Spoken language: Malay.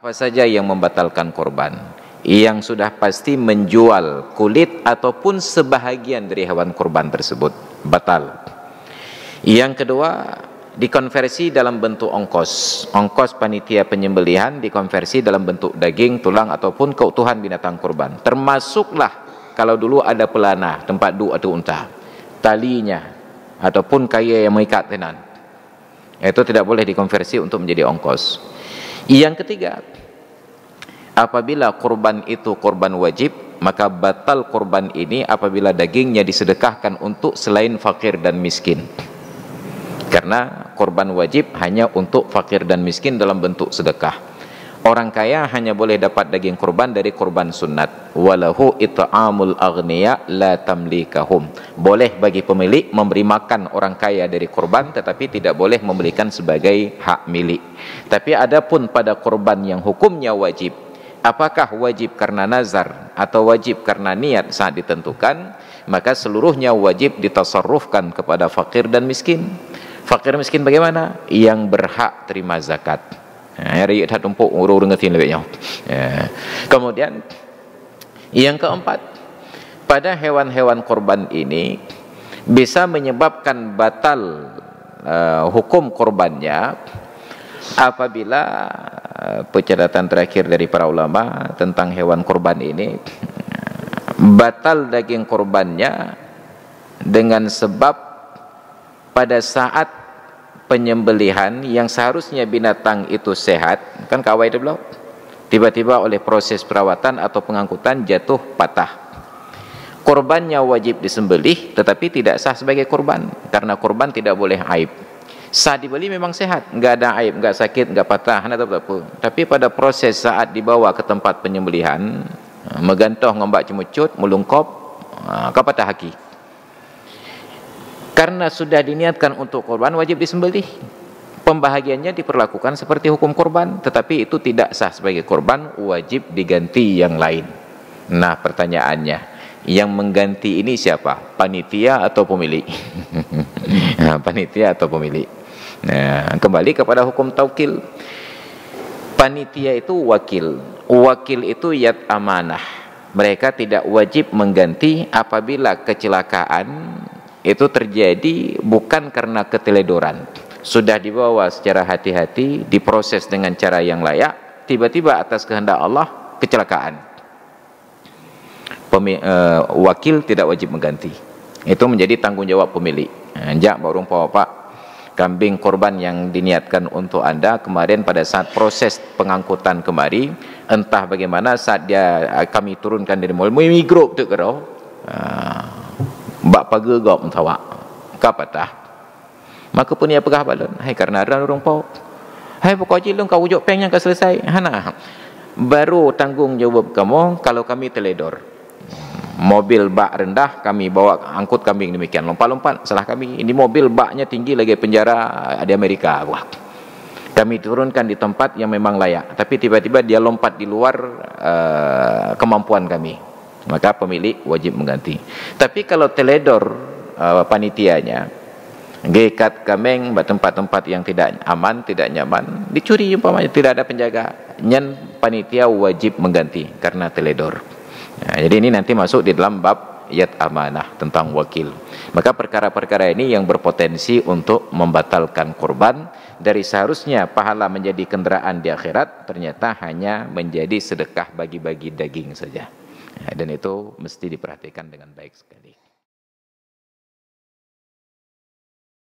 Apa saja yang membatalkan kurban? Yang sudah pasti menjual kulit ataupun sebahagian dari hewan kurban tersebut, batal. Yang kedua, dikonversi dalam bentuk ongkos. Ongkos panitia penyembelihan dikonversi dalam bentuk daging, tulang ataupun keutuhan binatang kurban. Termasuklah kalau dulu ada pelana, tempat duduk atau unta, talinya ataupun kaya yang mengikat tenan, itu tidak boleh dikonversi untuk menjadi ongkos. Yang ketiga, apabila kurban itu kurban wajib, maka batal kurban ini apabila dagingnya disedekahkan untuk selain fakir dan miskin. Karena kurban wajib hanya untuk fakir dan miskin dalam bentuk sedekah. Orang kaya hanya boleh dapat daging kurban dari kurban sunat. Walahu it'amul aghniya la tamlikahum. Boleh bagi pemilik memberi makan orang kaya dari kurban, tetapi tidak boleh memberikan sebagai hak milik. Tapi adapun pada kurban yang hukumnya wajib, apakah wajib karena nazar atau wajib karena niat saat ditentukan, maka seluruhnya wajib ditasarrufkan kepada fakir dan miskin. Fakir miskin bagaimana? Yang berhak terima zakat. Hari itu tumpuk urus dengetin lebihnya. Kemudian yang keempat, pada hewan-hewan kurban ini bisa menyebabkan batal hukum kurbannya apabila pencatatan terakhir dari para ulama tentang hewan kurban ini, batal daging kurbannya dengan sebab pada saat penyembelihan yang seharusnya binatang itu sehat, kan kawai itu belum, tiba-tiba oleh proses perawatan atau pengangkutan jatuh patah. Kurbannya wajib disembelih, tetapi tidak sah sebagai kurban, karena kurban tidak boleh aib. Saat dibeli memang sehat, enggak ada aib, enggak sakit, enggak patah, atau apa. Tapi pada proses saat dibawa ke tempat penyembelihan, megantoh ngombak cemucut, melungkop, kapatah haki. Karena sudah diniatkan untuk kurban, wajib disembelih. Pembahagiannya diperlakukan seperti hukum kurban, tetapi itu tidak sah sebagai kurban, wajib diganti yang lain. Nah, pertanyaannya, yang mengganti ini siapa? Panitia atau pemilik? Panitia atau pemilik? Nah, kembali kepada hukum taukil. Panitia itu wakil. Wakil itu yad amanah. Mereka tidak wajib mengganti apabila kecelakaan itu terjadi bukan karena keteledoran, sudah dibawa secara hati-hati, diproses dengan cara yang layak, tiba-tiba atas kehendak Allah kecelakaan. Wakil tidak wajib mengganti. Itu menjadi tanggung jawab pemilik. Jak baru Pak, kambing korban yang diniatkan untuk Anda kemarin pada saat proses pengangkutan kemari, entah bagaimana saat kami turunkan dari mall, migrop tu kerau. Bak paga gop mentawak kapatah, maka pun ia pegah balon, hai karena ada orang pau, hai pokok cilung kau ujuk peng yang kau selesai, hana baru tanggung jawab kamu kalau kami teledor, mobil bak rendah kami bawa angkut kambing demikian lompat-lompat, salah kami, ini mobil baknya tinggi lagi penjara di Amerika, wah kami turunkan di tempat yang memang layak, tapi tiba-tiba dia lompat di luar kemampuan kami, maka pemilik wajib mengganti. Tapi kalau teledor panitianya gekat kameng tempat-tempat yang tidak aman, tidak nyaman, dicuri umpamanya, tidak ada penjaga, nyen panitia wajib mengganti karena teledor. Nah, jadi ini nanti masuk di dalam bab yad amanah tentang wakil. Maka perkara-perkara ini yang berpotensi untuk membatalkan kurban, dari seharusnya pahala menjadi kendaraan di akhirat, ternyata hanya menjadi sedekah bagi-bagi daging saja. Dan itu mesti diperhatikan dengan baik sekali.